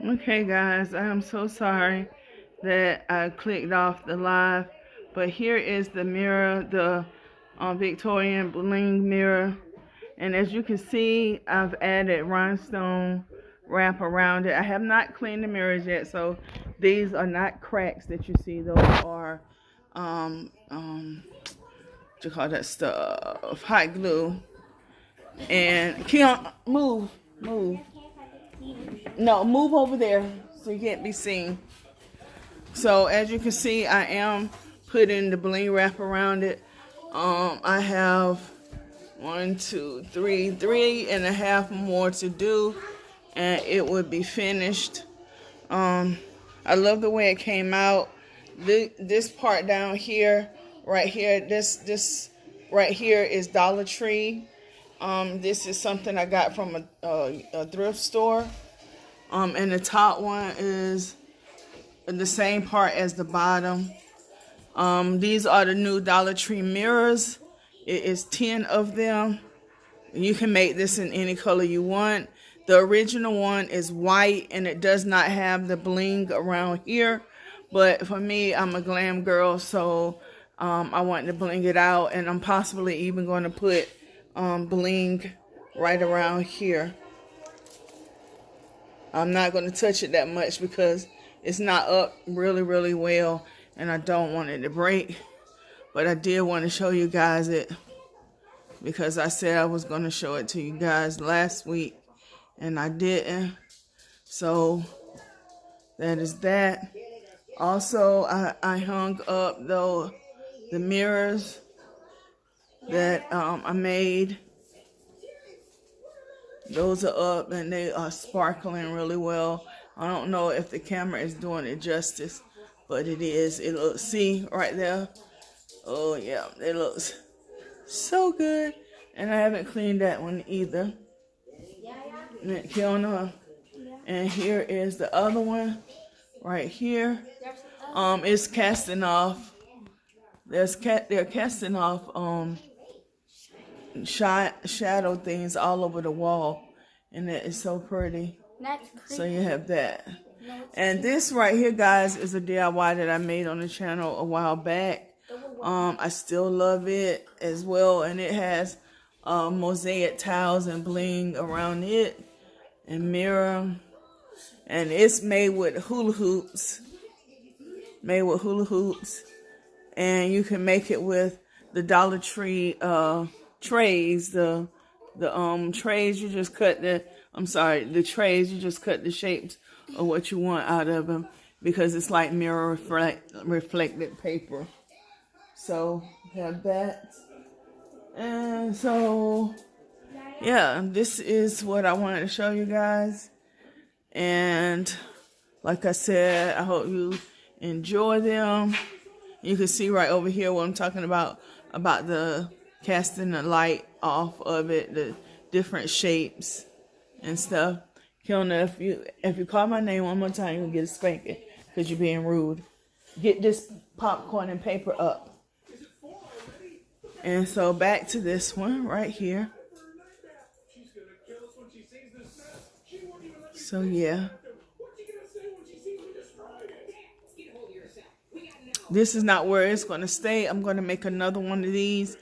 Okay, guys, I am so sorry that I clicked off the live, but here is the mirror, the Victorian bling mirror, and as you can see, I've added rhinestone wrap around it. I have not cleaned the mirrors yet, so these are not cracks that you see. Those are what you call that stuff, hot glue. And Keon, move. No, move over there so you can't be seen. So as you can see, I am putting the bling wrap around it. I have 1, 2, 3, 3.5 more to do, and it would be finished. I love the way it came out. This part down here, right here, this right here is Dollar Tree. This is something I got from a thrift store. And the top one is the same part as the bottom. These are the new Dollar Tree mirrors. It is 10 of them. You can make this in any color you want. The original one is white and it does not have the bling around here. But for me, I'm a glam girl, so I want to bling it out. And I'm possibly even going to put bling right around here. I'm not going to touch it that much because it's not up really well and I don't want it to break. But I did want to show you guys it because I said I was going to show it to you guys last week and I didn't. So that is that. Also, I hung up the mirrors that I made. Those are up and they are sparkling really well. I don't know if the camera is doing it justice, but it is. It looks, see right there? Oh yeah, it looks so good. And I haven't cleaned that one either. Kiona. And here is the other one right here. It's casting off. They're casting off shadow things all over the wall, and it is so pretty. So you have that. And this right here, guys, is a DIY that I made on the channel a while back. I still love it as well, and it has mosaic tiles and bling around it and mirror, and it's made with hula hoops. And you can make it with the Dollar Tree trays. The trays, you just cut the trays, you just cut the shapes of what you want out of them because it's like mirror reflected paper. So have that. And so yeah, this is what I wanted to show you guys. And like I said, I hope you enjoy them. You can see right over here what I'm talking about the casting the light off of it, the different shapes and stuff. Kiona, if you call my name one more time, you'll get a spanking because you're being rude. Get this popcorn and paper up. And so back to this one right here. So yeah. This is not where it's going to stay. I'm going to make another one of these,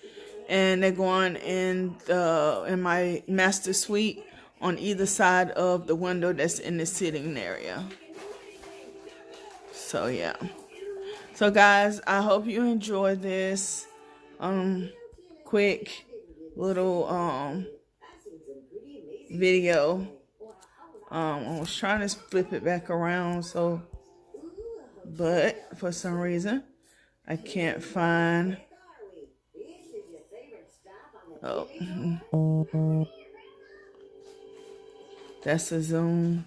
and they're going in my master suite on either side of the window that's in the sitting area. So yeah. So guys, I hope you enjoy this quick little video. I was trying to flip it back around, but for some reason I can't find. Oh, that's a zoom.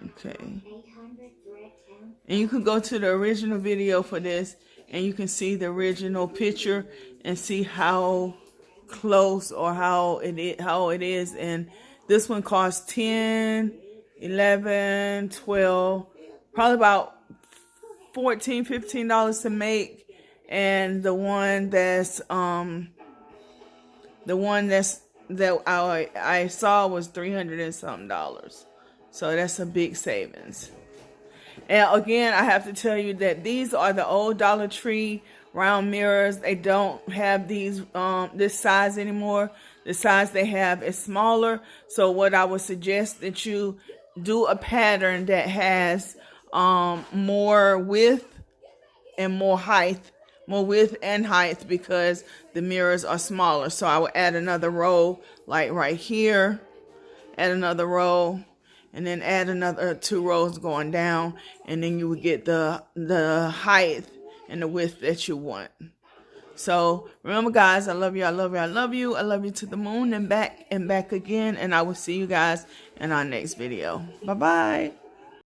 Okay. And you can go to the original video for this, and you can see the original picture and see how close or how it is. And this one costs 10, 11, 12, probably about $14, $15 to make, and the one that I saw was $300 and something. So that's a big savings. And again, I have to tell you that these are the old Dollar Tree round mirrors. They don't have these this size anymore. The size they have is smaller. So what I would suggest that you do a pattern that has more width and more height. More width and height, because the mirrors are smaller. So I will add another row, like right here, add another row, and then add another 2 rows going down, and then you would get the height and the width that you want. So remember, guys, I love you, I love you, I love you. I love you to the moon and back again, and I will see you guys in our next video. Bye-bye.